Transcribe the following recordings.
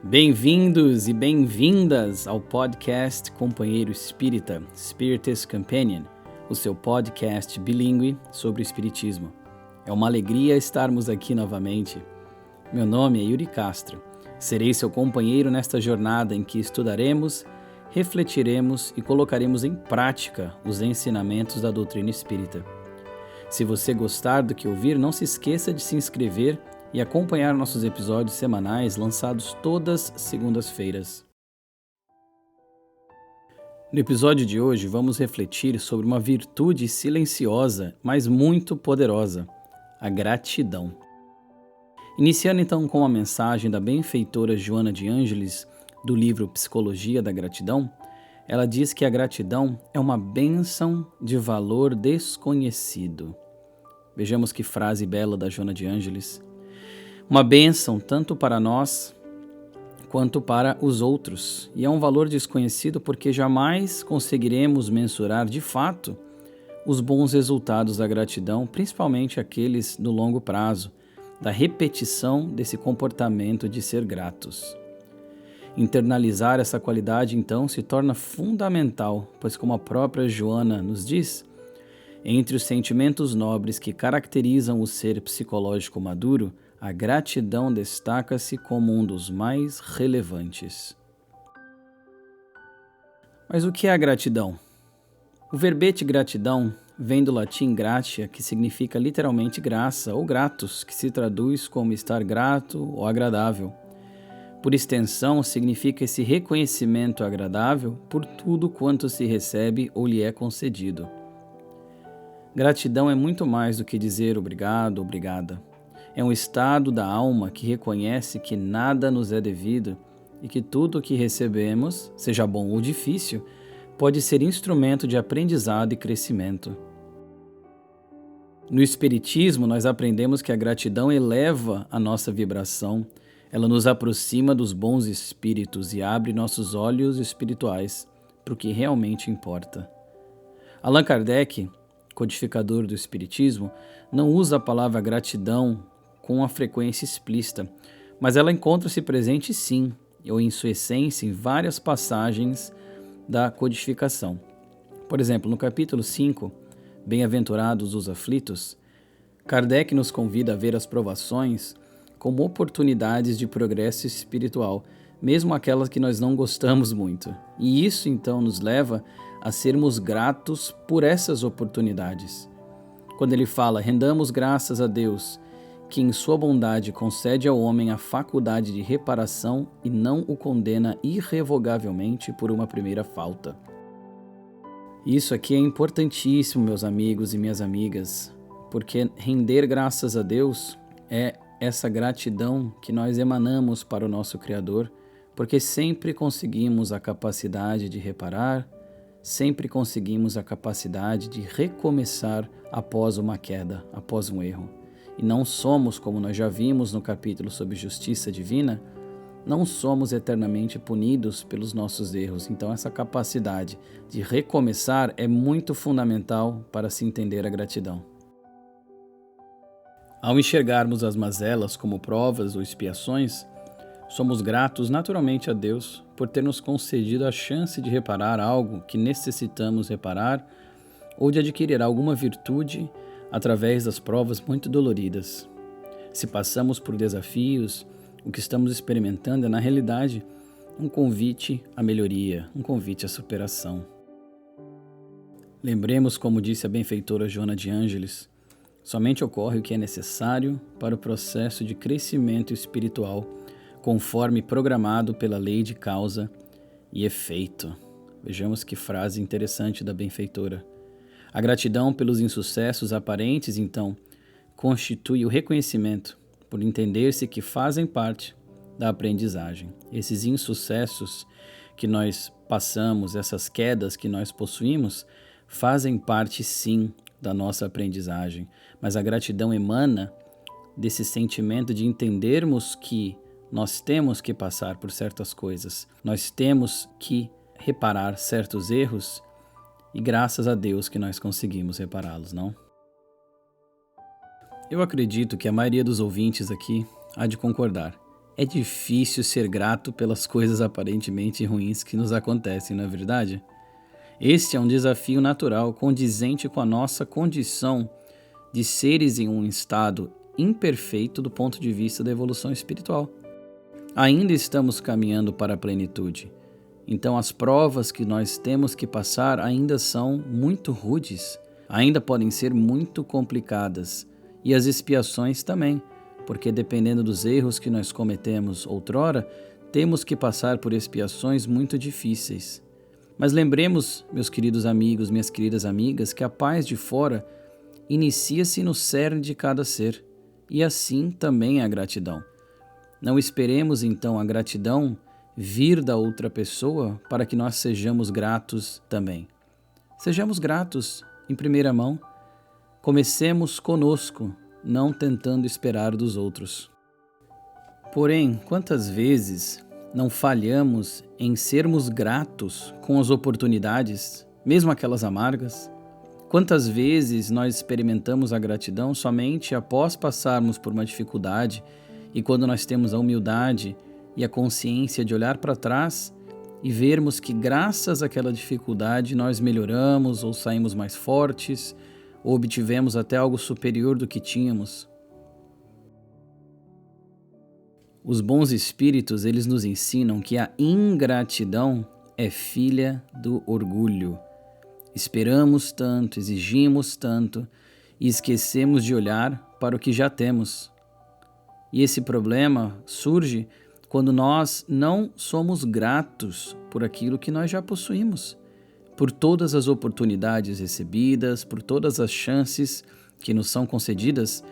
Bem-vindos e bem-vindas ao podcast Companheiro Espírita, Spiritist Companion, o seu podcast bilíngue sobre o Espiritismo. É uma alegria estarmos aqui novamente. Meu nome é Yuri Castro. Serei seu companheiro nesta jornada em que estudaremos, refletiremos e colocaremos em prática os ensinamentos da doutrina espírita. Se você gostar do que ouvir, não se esqueça de se inscrever e acompanhar nossos episódios semanais lançados todas segundas-feiras. No episódio de hoje, vamos refletir sobre uma virtude silenciosa, mas muito poderosa, a gratidão. Iniciando então com a mensagem da benfeitora Joana de Ângeles, do livro Psicologia da Gratidão, ela diz que a gratidão é uma bênção de valor desconhecido. Vejamos que frase bela da Joana de Ângeles. Uma bênção tanto para nós quanto para os outros, e é um valor desconhecido porque jamais conseguiremos mensurar de fato os bons resultados da gratidão, principalmente aqueles no longo prazo, da repetição desse comportamento de ser gratos. Internalizar essa qualidade, então, se torna fundamental, pois, como a própria Joana nos diz, entre os sentimentos nobres que caracterizam o ser psicológico maduro, a gratidão destaca-se como um dos mais relevantes. Mas o que é a gratidão? O verbete gratidão vem do latim gratia, que significa literalmente graça, ou gratus, que se traduz como estar grato ou agradável. Por extensão, significa esse reconhecimento agradável por tudo quanto se recebe ou lhe é concedido. Gratidão é muito mais do que dizer obrigado, obrigada. É um estado da alma que reconhece que nada nos é devido e que tudo o que recebemos, seja bom ou difícil, pode ser instrumento de aprendizado e crescimento. No Espiritismo, nós aprendemos que a gratidão eleva a nossa vibração, ela nos aproxima dos bons espíritos e abre nossos olhos espirituais para o que realmente importa. Allan Kardec, codificador do Espiritismo, não usa a palavra gratidão com a frequência explícita, mas ela encontra-se presente sim, ou em sua essência, em várias passagens da codificação. Por exemplo, no capítulo 5, Bem-aventurados os aflitos, Kardec nos convida a ver as provações como oportunidades de progresso espiritual, mesmo aquelas que nós não gostamos muito. E isso, então, nos leva a sermos gratos por essas oportunidades. Quando ele fala, rendamos graças a Deus, que em sua bondade concede ao homem a faculdade de reparação e não o condena irrevogavelmente por uma primeira falta. Isso aqui é importantíssimo, meus amigos e minhas amigas, porque render graças a Deus é essa gratidão que nós emanamos para o nosso Criador, porque sempre conseguimos a capacidade de reparar, sempre conseguimos a capacidade de recomeçar após uma queda, após um erro. E não somos, como nós já vimos no capítulo sobre justiça divina, não somos eternamente punidos pelos nossos erros. Então essa capacidade de recomeçar é muito fundamental para se entender a gratidão. Ao enxergarmos as mazelas como provas ou expiações, somos gratos naturalmente a Deus por ter nos concedido a chance de reparar algo que necessitamos reparar ou de adquirir alguma virtude através das provas muito doloridas. Se passamos por desafios, o que estamos experimentando é, na realidade, um convite à melhoria, um convite à superação. Lembremos, como disse a benfeitora Joana de Ângeles, somente ocorre o que é necessário para o processo de crescimento espiritual, conforme programado pela lei de causa e efeito. Vejamos que frase interessante da benfeitora. A gratidão pelos insucessos aparentes, então, constitui o reconhecimento, por entender-se que fazem parte da aprendizagem. Esses insucessos que nós passamos, essas quedas que nós possuímos, fazem parte, sim, da nossa aprendizagem. Mas a gratidão emana desse sentimento de entendermos que nós temos que passar por certas coisas, nós temos que reparar certos erros, e graças a Deus que nós conseguimos repará-los, não? Eu acredito que a maioria dos ouvintes aqui há de concordar É difícil ser grato pelas coisas aparentemente ruins que nos acontecem, não é verdade? Este é um desafio natural, condizente com a nossa condição de seres em um estado imperfeito do ponto de vista da evolução espiritual. Ainda estamos caminhando para a plenitude. Então as provas que nós temos que passar ainda são muito rudes, ainda podem ser muito complicadas, e as expiações também, porque dependendo dos erros que nós cometemos outrora, temos que passar por expiações muito difíceis. Mas lembremos, meus queridos amigos, minhas queridas amigas, que a paz de fora inicia-se no cerne de cada ser, e assim também a gratidão. Não esperemos então a gratidão vir da outra pessoa para que nós sejamos gratos também. Sejamos gratos em primeira mão. Comecemos conosco, não tentando esperar dos outros. Porém, quantas vezes não falhamos em sermos gratos com as oportunidades, mesmo aquelas amargas? Quantas vezes nós experimentamos a gratidão somente após passarmos por uma dificuldade e quando nós temos a humildade e a consciência de olhar para trás e vermos que graças àquela dificuldade nós melhoramos ou saímos mais fortes ou obtivemos até algo superior do que tínhamos? Os bons espíritos, eles nos ensinam que a ingratidão é filha do orgulho. Esperamos tanto, exigimos tanto e esquecemos de olhar para o que já temos. E esse problema surge quando nós não somos gratos por aquilo que nós já possuímos, por todas as oportunidades recebidas, por todas as chances que nos são concedidas,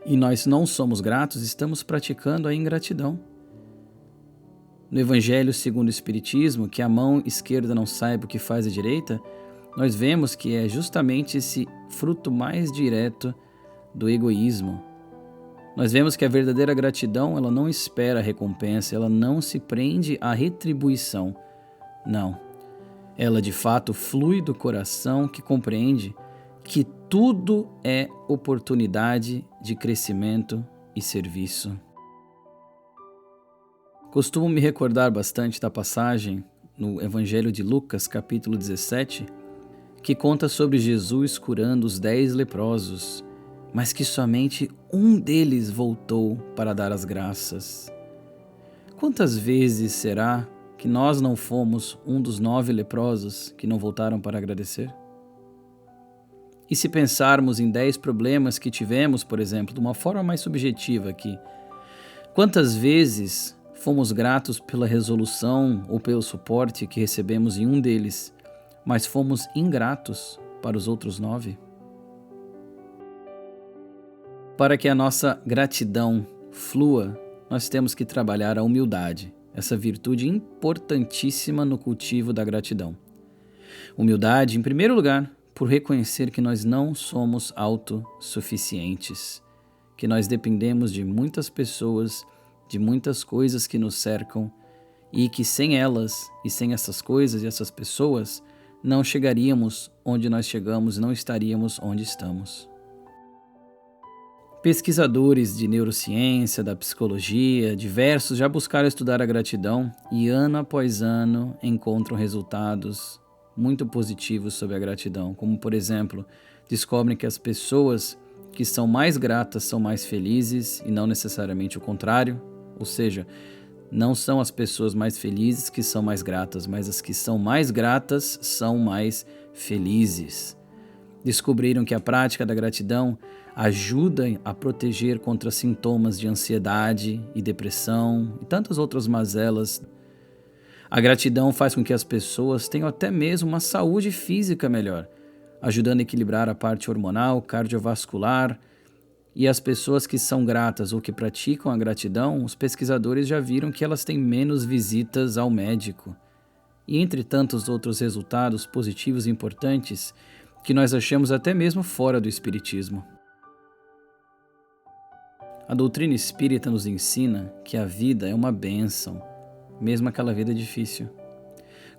e nós não somos gratos, estamos praticando a ingratidão. No Evangelho segundo o Espiritismo, que a mão esquerda não saiba o que faz a direita, nós vemos que é justamente esse fruto mais direto do egoísmo. Nós vemos que a verdadeira gratidão, ela não espera a recompensa, ela não se prende à retribuição. Não. Ela de fato flui do coração que compreende que tudo é oportunidade de crescimento e serviço. Costumo me recordar bastante da passagem no Evangelho de Lucas, capítulo 17, que conta sobre Jesus curando os 10 leprosos, mas que somente um deles voltou para dar as graças. Quantas vezes será que nós não fomos um dos 9 leprosos que não voltaram para agradecer? E se pensarmos em 10 problemas que tivemos, por exemplo, de uma forma mais subjetiva aqui, quantas vezes fomos gratos pela resolução ou pelo suporte que recebemos em um deles, mas fomos ingratos para os outros 9? Para que a nossa gratidão flua, nós temos que trabalhar a humildade, essa virtude importantíssima no cultivo da gratidão. Humildade, em primeiro lugar, por reconhecer que nós não somos autossuficientes, que nós dependemos de muitas pessoas, de muitas coisas que nos cercam e que sem elas e sem essas coisas e essas pessoas não chegaríamos onde nós chegamos, não estaríamos onde estamos. Pesquisadores de neurociência, da psicologia, diversos já buscaram estudar a gratidão e ano após ano encontram resultados muito positivos sobre a gratidão, como por exemplo, descobrem que as pessoas que são mais gratas são mais felizes e não necessariamente o contrário, ou seja, não são as pessoas mais felizes que são mais gratas, mas as que são mais gratas são mais felizes. Descobriram que a prática da gratidão ajuda a proteger contra sintomas de ansiedade e depressão e tantas outras mazelas. A gratidão faz com que as pessoas tenham até mesmo uma saúde física melhor, ajudando a equilibrar a parte hormonal, cardiovascular. E as pessoas que são gratas ou que praticam a gratidão, os pesquisadores já viram que elas têm menos visitas ao médico. E entre tantos outros resultados positivos e importantes que nós achamos até mesmo fora do espiritismo. A doutrina espírita nos ensina que a vida é uma bênção, mesmo aquela vida difícil.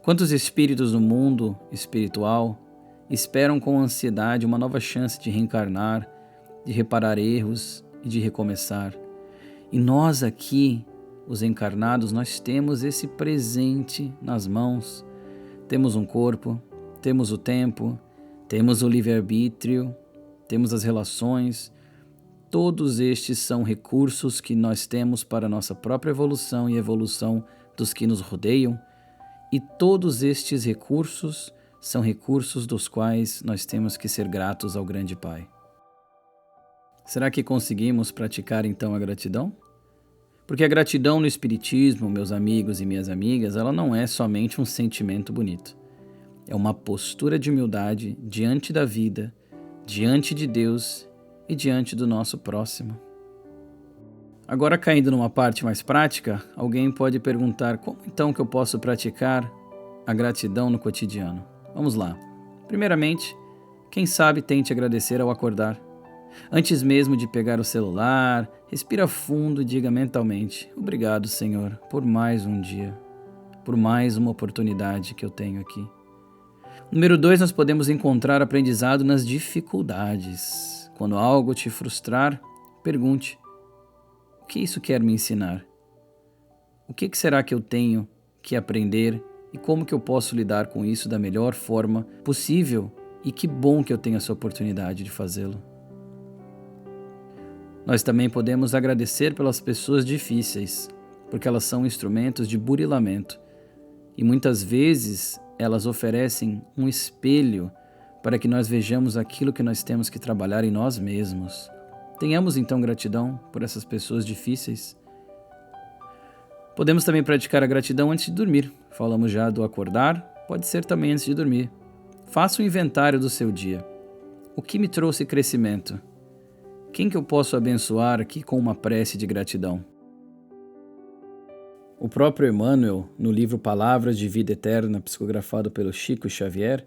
Quantos espíritos no mundo espiritual esperam com ansiedade uma nova chance de reencarnar, de reparar erros e de recomeçar? E nós aqui, os encarnados, nós temos esse presente nas mãos. Temos um corpo, temos o tempo, temos o livre-arbítrio, temos as relações. Todos estes são recursos que nós temos para a nossa própria evolução e evolução dos que nos rodeiam, e todos estes recursos são recursos dos quais nós temos que ser gratos ao Grande Pai. Será que conseguimos praticar então a gratidão? Porque a gratidão no Espiritismo, meus amigos e minhas amigas, ela não é somente um sentimento bonito. É uma postura de humildade diante da vida, diante de Deus e diante do nosso próximo. Agora, caindo numa parte mais prática, alguém pode perguntar como então que eu posso praticar a gratidão no cotidiano? Vamos lá. Primeiramente, quem sabe tente agradecer ao acordar. Antes mesmo de pegar o celular, respira fundo e diga mentalmente: obrigado, Senhor, por mais um dia, por mais uma oportunidade que eu tenho aqui. Número 2, nós podemos encontrar aprendizado nas dificuldades. Quando algo te frustrar, pergunte: o que isso quer me ensinar? O que será que eu tenho que aprender e como que eu posso lidar com isso da melhor forma possível? E que bom que eu tenho essa oportunidade de fazê-lo. Nós também podemos agradecer pelas pessoas difíceis, porque elas são instrumentos de burilamento e muitas vezes elas oferecem um espelho para que nós vejamos aquilo que nós temos que trabalhar em nós mesmos. Tenhamos então gratidão por essas pessoas difíceis. Podemos também praticar a gratidão antes de dormir. Falamos já do acordar, pode ser também antes de dormir. Faça um inventário do seu dia. O que me trouxe crescimento? Quem que eu posso abençoar aqui com uma prece de gratidão? O próprio Emmanuel, no livro Palavras de Vida Eterna, psicografado pelo Chico Xavier,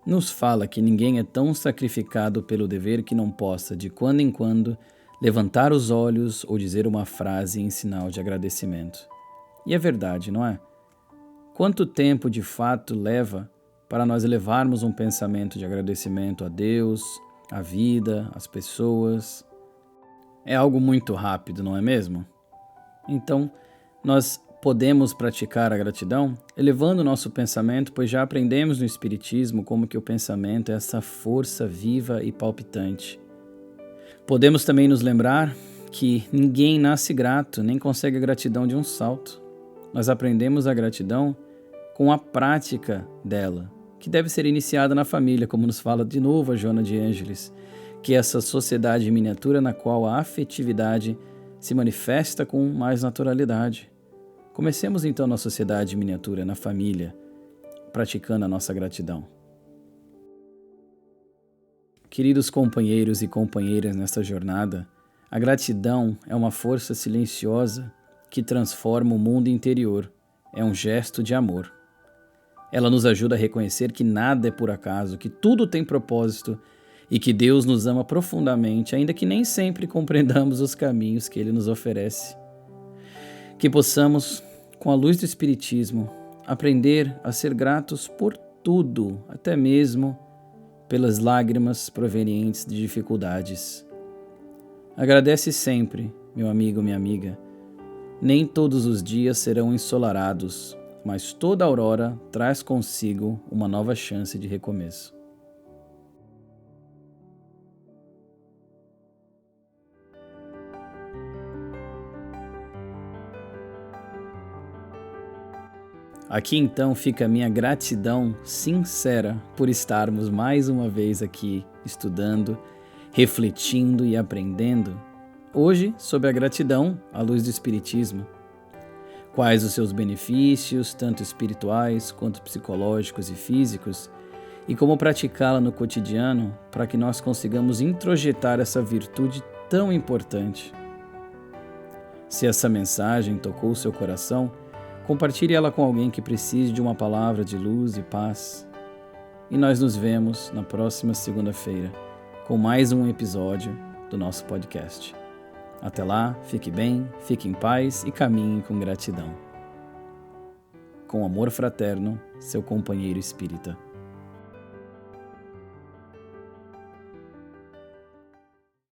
nos fala que ninguém é tão sacrificado pelo dever que não possa, de quando em quando, levantar os olhos ou dizer uma frase em sinal de agradecimento. E é verdade, não é? Quanto tempo de fato leva para nós elevarmos um pensamento de agradecimento a Deus, à vida, às pessoas? É algo muito rápido, não é mesmo? Então, nós podemos praticar a gratidão elevando o nosso pensamento, pois já aprendemos no Espiritismo como que o pensamento é essa força viva e palpitante. Podemos também nos lembrar que ninguém nasce grato, nem consegue a gratidão de um salto. Nós aprendemos a gratidão com a prática dela, que deve ser iniciada na família, como nos fala de novo a Joana de Ângeles, que é essa sociedade miniatura na qual a afetividade se manifesta com mais naturalidade. Comecemos então na sociedade miniatura, na família, praticando a nossa gratidão. Queridos companheiros e companheiras nesta jornada, a gratidão é uma força silenciosa que transforma o mundo interior. É um gesto de amor. Ela nos ajuda a reconhecer que nada é por acaso, que tudo tem propósito e que Deus nos ama profundamente, ainda que nem sempre compreendamos os caminhos que Ele nos oferece. Que possamos, com a luz do Espiritismo, aprender a ser gratos por tudo, até mesmo pelas lágrimas provenientes de dificuldades. Agradece sempre, meu amigo, minha amiga. Nem todos os dias serão ensolarados, mas toda aurora traz consigo uma nova chance de recomeço. Aqui então fica a minha gratidão sincera por estarmos mais uma vez aqui estudando, refletindo e aprendendo, hoje sobre a gratidão à luz do Espiritismo. Quais os seus benefícios, tanto espirituais quanto psicológicos e físicos, e como praticá-la no cotidiano para que nós consigamos introjetar essa virtude tão importante. Se essa mensagem tocou o seu coração, compartilhe ela com alguém que precise de uma palavra de luz e paz. E nós nos vemos na próxima segunda-feira com mais um episódio do nosso podcast. Até lá, fique bem, fique em paz e caminhe com gratidão. Com amor fraterno, seu companheiro espírita.